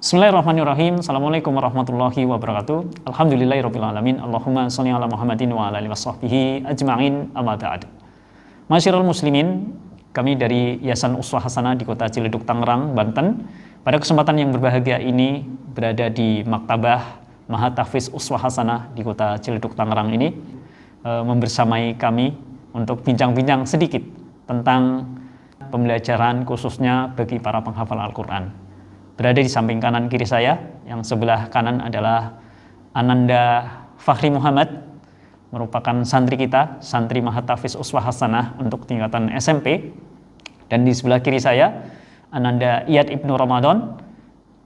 Bismillahirrahmanirrahim. Assalamualaikum warahmatullahi wabarakatuh. Alhamdulillahirabbil alamin. Allahumma shalli ala Muhammadin wa ala alihi washabbihi ajma'in. Amma ba'd. Masyarul muslimin, kami dari Yayasan Uswah Hasanah di Kota Ciledug, Tangerang, Banten. Pada kesempatan yang berbahagia ini berada di Maktabah Mahat Tahfiz Uswah Hasanah di Kota Ciledug, Tangerang ini membersamai kami untuk bincang-bincang sedikit tentang pembelajaran khususnya bagi para penghafal Al-Qur'an. Berada di samping kanan kiri saya, yang sebelah kanan adalah Ananda Fahri Muhammad, merupakan santri kita, santri Mahat Tahfiz Uswah Hasanah untuk tingkatan SMP. Dan di sebelah kiri saya, Ananda Iyad Ibnu Ramadan,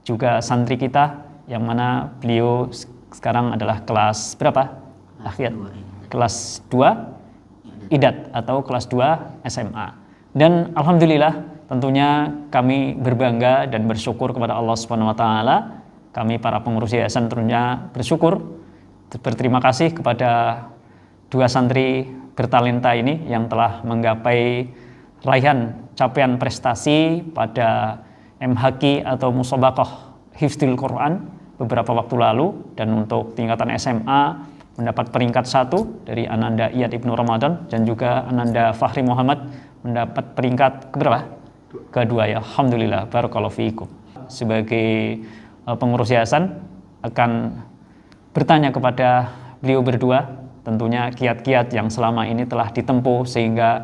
juga santri kita, yang mana beliau sekarang adalah kelas berapa? Kelas 2 Idat atau kelas 2 SMA. Dan alhamdulillah, tentunya kami berbangga dan bersyukur kepada Allah Subhanahu wa taala. Kami para pengurus yayasan tentunya bersyukur, berterima kasih kepada dua santri bertalenta ini yang telah menggapai raihan capaian prestasi pada MHQ atau Musabaqah Hifdzul Quran beberapa waktu lalu, dan untuk tingkatan SMA mendapat peringkat 1 dari Ananda Iyad Ibnu Ramadan, dan juga Ananda Fahri Muhammad mendapat peringkat keberapa? Kedua, ya. Alhamdulillah, barakallahu fiikum. Sebagai pengurus yayasan akan bertanya kepada beliau berdua tentunya kiat-kiat yang selama ini telah ditempuh sehingga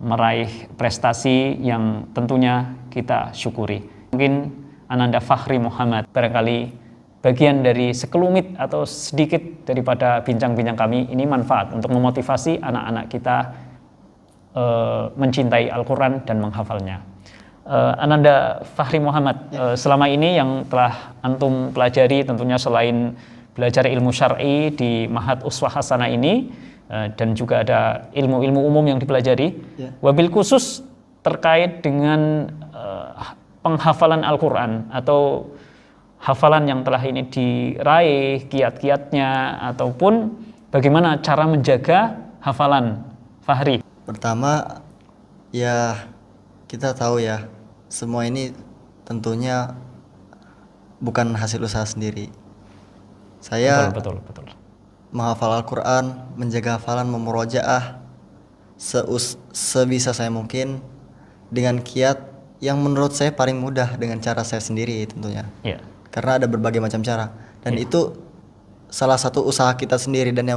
meraih prestasi yang tentunya kita syukuri. Mungkin Ananda Fahri Muhammad barangkali bagian dari sekelumit atau sedikit daripada bincang-bincang kami ini manfaat untuk memotivasi anak-anak kita mencintai Al-Quran dan menghafalnya. Ananda Fahri Muhammad, selama ini yang telah antum pelajari tentunya selain belajar ilmu syar'i di Mahat Uswah Hasanah ini, dan juga ada ilmu-ilmu umum yang dipelajari, wabil khusus terkait dengan penghafalan Al-Quran atau hafalan yang telah ini diraih, kiat-kiatnya, ataupun bagaimana cara menjaga hafalan, Fahri. Pertama, ya kita tahu ya, semua ini tentunya bukan hasil usaha sendiri. Saya Betul. menghafal Al-Quran, menjaga hafalan, memurojaah sebisa saya mungkin dengan kiat yang menurut saya paling mudah dengan cara saya sendiri tentunya. Yeah. Karena ada berbagai macam cara, dan itu salah satu usaha kita sendiri, dan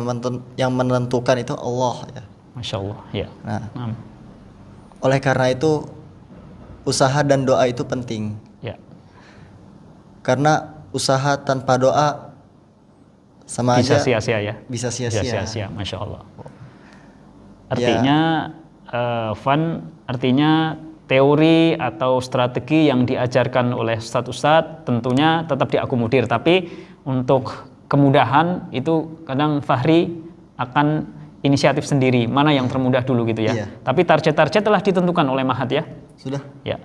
yang menentukan itu Allah ya. Masya Allah, ya. Nah, oleh karena itu usaha dan doa itu penting. Ya. Karena usaha tanpa doa sama bisa aja sia-sia ya. Bisa sia-sia. Masya Allah. Artinya artinya teori atau strategi yang diajarkan oleh ustadz-ustadz tentunya tetap diakomodir, tapi untuk kemudahan itu kadang Fahri akan inisiatif sendiri, mana yang termudah dulu gitu ya. Tapi target-target telah ditentukan oleh Mahat ya. Sudah. Ya.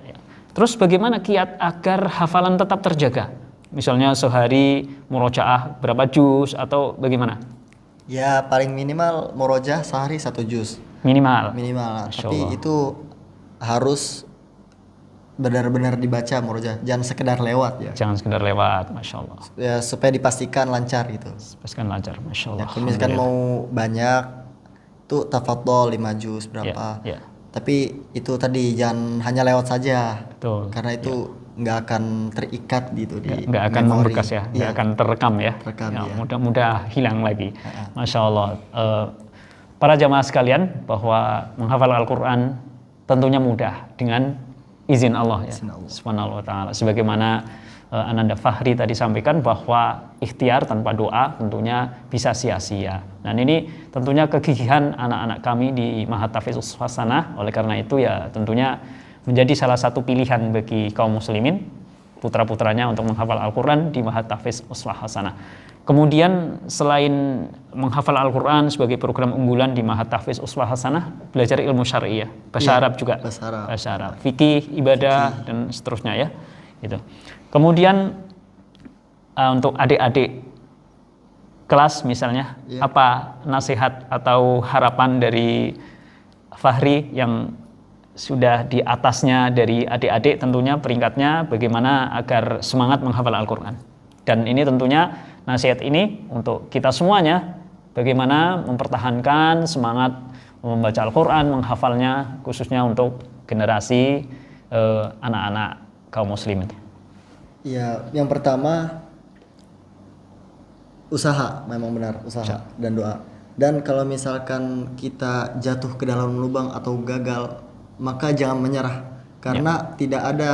Terus bagaimana kiat agar hafalan tetap terjaga? Misalnya sehari murojaah berapa juz atau bagaimana? Ya paling minimal murojaah sehari 1 juz. Minimal. Tapi itu harus benar-benar dibaca murojaah, jangan sekedar lewat ya. Jangan sekedar lewat, Masya Allah. Ya supaya dipastikan lancar gitu. Pastikan lancar, Masya Allah. Ya, kalau misalkan mau banyak itu tafadhol 5 juz berapa. Ya. Tapi itu tadi jangan hanya lewat saja. Betul. Karena itu nggak akan terikat gitu di nggak akan membekas ya, nggak akan terekam ya. Mudah-mudah hilang lagi. Masya Allah. Para jamaah sekalian, bahwa menghafal Al-Quran tentunya mudah dengan izin Allah ya, Subhanahu wa ta'ala. Sebagaimana Ananda Fahri tadi sampaikan bahwa ikhtiar tanpa doa tentunya bisa sia-sia. Dan ini tentunya kegigihan anak-anak kami di Mahat Tahfiz Uswah Hasanah. Oleh karena itu ya tentunya menjadi salah satu pilihan bagi kaum muslimin, putra-putranya untuk menghafal Al-Quran di Mahat Tahfiz Uswah Hasanah. Kemudian selain menghafal Al-Quran sebagai program unggulan di Mahat Tahfiz Uswah Hasanah, belajar ilmu syar'i ya, bahasa Arab juga, bahasa Arab, fikih, ibadah, dan seterusnya ya. Gitu. Kemudian untuk adik-adik kelas misalnya, apa nasihat atau harapan dari Fahri yang sudah di atasnya dari adik-adik tentunya peringkatnya bagaimana agar semangat menghafal Al-Quran. Dan ini tentunya nasihat ini untuk kita semuanya, bagaimana mempertahankan semangat membaca Al-Quran, menghafalnya, khususnya untuk generasi anak-anak kaum muslimin. Ya, yang pertama usaha, memang benar usaha dan doa. Dan kalau misalkan kita jatuh ke dalam lubang atau gagal, maka jangan menyerah, karena tidak ada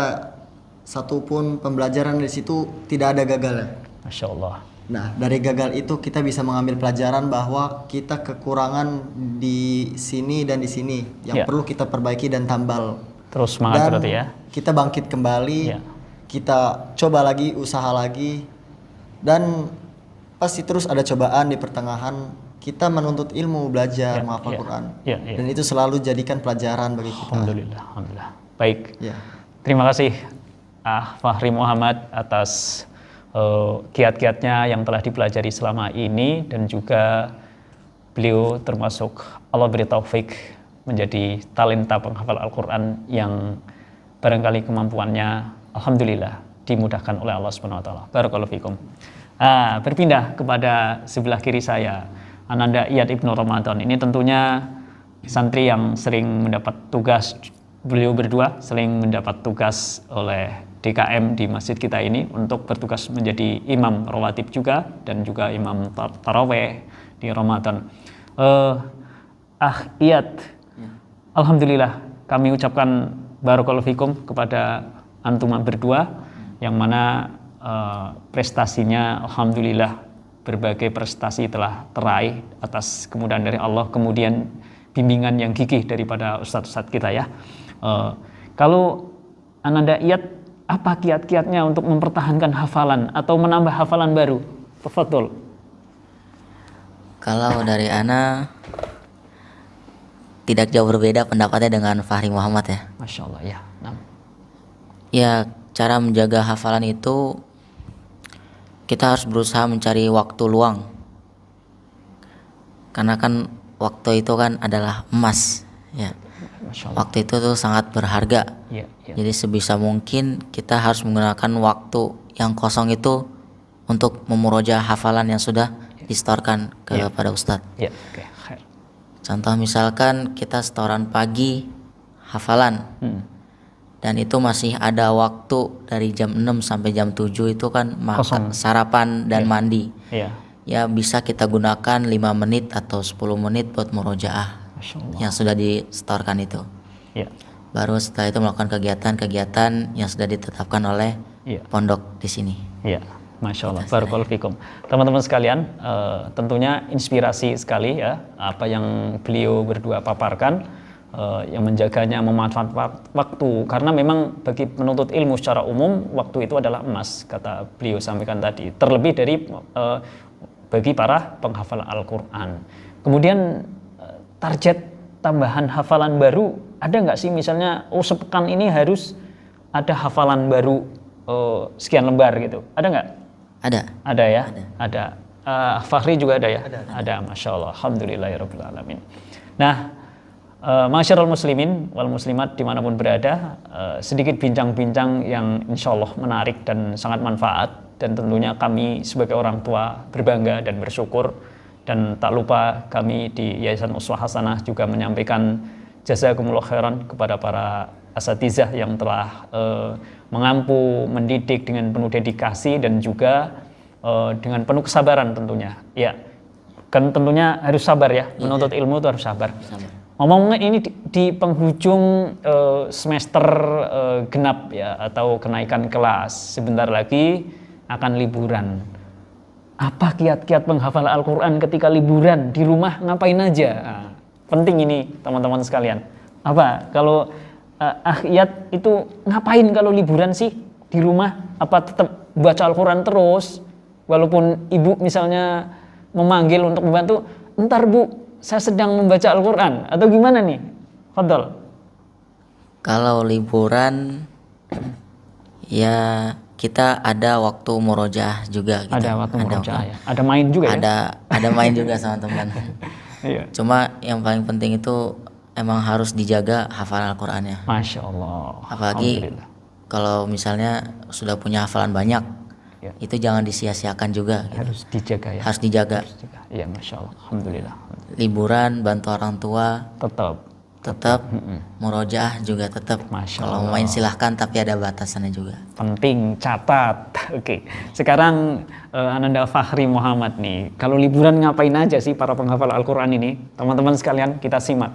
satupun pembelajaran di situ tidak ada gagalnya. Masya Allah. Nah, dari gagal itu kita bisa mengambil pelajaran bahwa kita kekurangan di sini dan di sini yang perlu kita perbaiki dan tambal. Terus semangat Dan berarti ya. kita bangkit kembali, kita coba lagi, usaha lagi, dan pasti terus ada cobaan di pertengahan. Kita menuntut ilmu, belajar, menghafal Quran, dan itu selalu jadikan pelajaran bagi kita. Alhamdulillah. Baik. Terima kasih Fahri Muhammad atas kiat-kiatnya yang telah dipelajari selama ini, dan juga beliau termasuk Allah beri taufik menjadi talenta penghafal Al-Quran yang barangkali kemampuannya alhamdulillah dimudahkan oleh Allah Subhanahu wa taala. Barakallahu fikum. Berpindah kepada sebelah kiri saya, Ananda Iyad Ibnu Ramadan. Ini tentunya santri yang sering mendapat tugas, beliau berdua sering mendapat tugas oleh DKM di masjid kita ini untuk bertugas menjadi imam rawatib juga, dan juga imam taraweh di Ramadan. Iyad, alhamdulillah kami ucapkan barakallahu fikum kepada antum berdua, yang mana prestasinya alhamdulillah berbagai prestasi telah teraih atas kemudahan dari Allah, kemudian bimbingan yang gigih daripada ustadz-ustadz kita ya. Kalau Ananda Iyad, apa kiat-kiatnya untuk mempertahankan hafalan atau menambah hafalan baru? Tafadhol. Kalau dari Ana tidak jauh berbeda pendapatnya dengan Fahri Muhammad ya. Masya Allah ya. Ya, cara menjaga hafalan itu kita harus berusaha mencari waktu luang, karena kan waktu itu kan adalah emas ya. Waktu itu tuh sangat berharga. Jadi sebisa mungkin kita harus menggunakan waktu yang kosong itu untuk memurojaah hafalan yang sudah distorkan kepada Ustadz. Contoh misalkan kita setoran pagi hafalan, dan itu masih ada waktu dari jam 6 sampai jam 7 itu kan sarapan dan mandi. Ya bisa kita gunakan 5 menit atau 10 menit buat murojaah yang sudah disetorkan itu. Baru setelah itu melakukan kegiatan-kegiatan yang sudah ditetapkan oleh pondok di sini. Masya Allah, barakallahu fikum. Teman-teman sekalian, tentunya inspirasi sekali ya apa yang beliau berdua paparkan, yang menjaganya, memanfaatkan waktu, karena memang bagi penuntut ilmu secara umum waktu itu adalah emas, kata beliau sampaikan tadi, terlebih dari bagi para penghafal Al-Quran. Kemudian target tambahan hafalan baru ada nggak sih, misalnya sepekan ini harus ada hafalan baru sekian lembar gitu, ada nggak? Ada ya? Ada. Fahri juga ada ya? Ada. Masya Allah, alhamdulillahirabbil alamin. Nah, masyarul muslimin wal muslimat dimanapun berada, sedikit bincang-bincang yang insya Allah menarik dan sangat manfaat, dan tentunya kami sebagai orang tua berbangga dan bersyukur, dan tak lupa kami di Yayasan Uswah Hasanah juga menyampaikan jazakumullah khairan kepada para asatizah yang telah mengampu, mendidik dengan penuh dedikasi dan juga dengan penuh kesabaran tentunya. Ya, kan tentunya harus sabar ya, menuntut ilmu itu harus sabar. Ngomong-ngomong ini di penghujung semester genap ya, atau kenaikan kelas, sebentar lagi akan liburan. Apa kiat-kiat penghafal Al-Quran ketika liburan di rumah, ngapain aja? Nah, penting ini teman-teman sekalian. Apa kalau Iyad itu ngapain kalau liburan sih di rumah? Apa tetap baca Al-Quran terus walaupun ibu misalnya memanggil untuk membantu, "Ntar Bu, saya sedang membaca Al-Quran," atau gimana nih? Fadol. Kalau liburan ya kita ada waktu murojaah juga gitu. Ada waktu murojaah ya. Ada main juga ya? Ada main juga sama teman. Cuma yang paling penting itu emang harus dijaga hafalan Al-Qur'annya. Masya Allah. Apalagi Alhamdulillah. kalau misalnya sudah punya hafalan banyak, Ya. itu jangan disia-siakan juga. Gitu. Harus dijaga ya. Harus dijaga. Iya, Masya Allah. Alhamdulillah. Liburan bantu orang tua, Tetap. tetap murojaah juga tetap. Masya Kalau Allah. main silahkan, tapi ada batasannya juga. Penting, catat. Oke. Sekarang Ananda Fahri Muhammad nih. Kalau liburan ngapain aja sih para penghafal Al-Quran ini? Teman-teman sekalian, kita simak.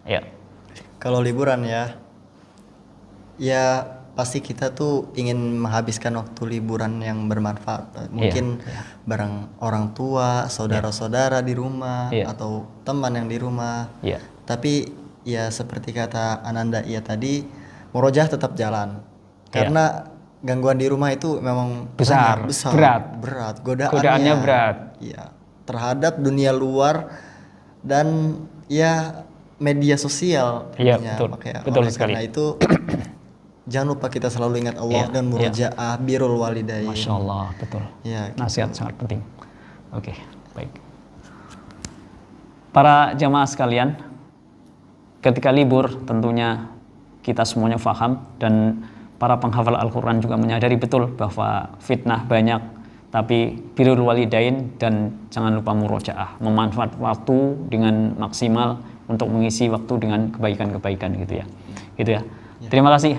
Ya. Kalau liburan ya pasti kita tuh ingin menghabiskan waktu liburan yang bermanfaat. Mungkin bareng orang tua, saudara-saudara di rumah, atau teman yang di rumah. Iya. Tapi ya seperti kata Ananda tadi, murojaah tetap jalan. Karena gangguan di rumah itu memang Besar, berat. Godaannya berat. Iya. Terhadap dunia luar dan media sosial. Iya, Makanya betul oleh sekali. karena itu jangan lupa kita selalu ingat Allah dan murojaah, birrul walidain. Masya Allah, betul. Ya, Nasihat sangat penting. Oke, baik. Para jamaah sekalian, ketika libur tentunya kita semuanya paham dan para penghafal Al-Quran juga menyadari betul bahwa fitnah banyak, tapi birrul walidain dan jangan lupa murojaah, memanfaat waktu dengan maksimal untuk mengisi waktu dengan kebaikan-kebaikan gitu ya. Terima kasih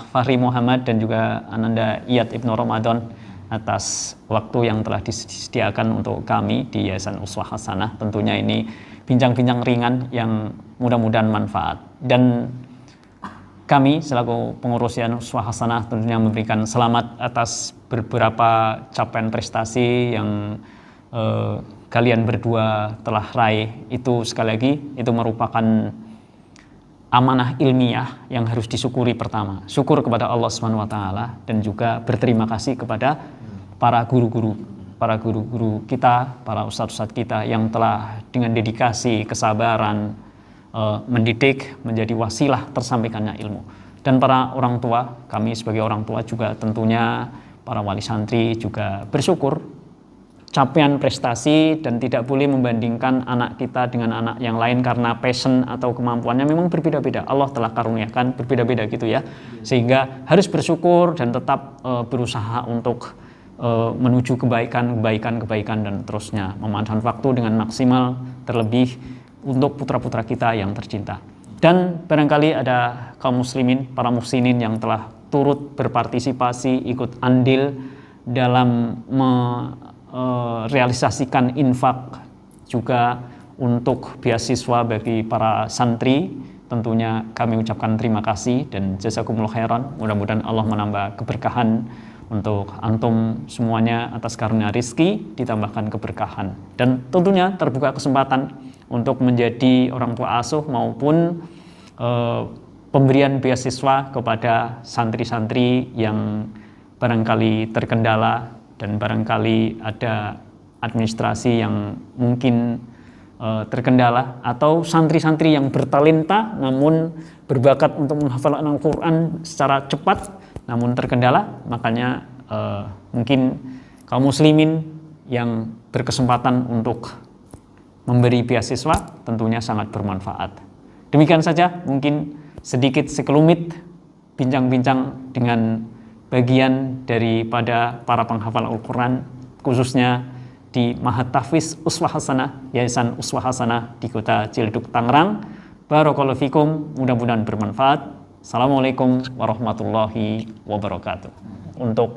Fahri Muhammad dan juga Ananda Iyad Ibnu Ramadan atas waktu yang telah disediakan untuk kami di Yayasan Uswah Hasanah. Tentunya ini bincang-bincang ringan yang mudah-mudahan manfaat. Dan kami selaku pengurus Yayasan Uswah Hasanah tentunya memberikan selamat atas beberapa capaian prestasi yang kalian berdua telah raih. Itu sekali lagi itu merupakan amanah ilmiah yang harus disyukuri pertama. Syukur kepada Allah Subhanahu wa taala dan juga berterima kasih kepada para guru-guru kita, para ustadz-ustadz kita yang telah dengan dedikasi, kesabaran mendidik menjadi wasilah tersampaikannya ilmu. Dan para orang tua, kami sebagai orang tua juga tentunya para wali santri juga bersyukur capaian prestasi dan tidak boleh membandingkan anak kita dengan anak yang lain karena passion atau kemampuannya memang berbeda-beda. Allah telah karuniakan berbeda-beda gitu ya. Sehingga harus bersyukur dan tetap berusaha untuk menuju kebaikan dan terusnya. Memanfaatkan waktu dengan maksimal terlebih untuk putra-putra kita yang tercinta. Dan barangkali ada kaum muslimin, para muhsinin yang telah turut berpartisipasi, ikut andil dalam realisasikan infak juga untuk beasiswa bagi para santri. Tentunya kami ucapkan terima kasih dan jazakumullah khairan. Mudah-mudahan Allah menambah keberkahan untuk antum semuanya atas karunia rizki, ditambahkan keberkahan. Dan tentunya terbuka kesempatan untuk menjadi orang tua asuh maupun pemberian beasiswa kepada santri-santri yang barangkali terkendala dan barangkali ada administrasi yang mungkin terkendala, atau santri-santri yang bertalenta namun berbakat untuk menghafal Al-Quran secara cepat namun terkendala. Makanya mungkin kaum muslimin yang berkesempatan untuk memberi beasiswa tentunya sangat bermanfaat. Demikian saja mungkin sedikit sekelumit bincang-bincang dengan bagian daripada para penghafal Al-Quran, khususnya di Mahat Tahfiz Uswah Hasanah, Yayasan Uswah Hasanah di Kota Ciledug, Tangerang. Barakallahu fikum, mudah-mudahan bermanfaat. Assalamualaikum warahmatullahi wabarakatuh. Untuk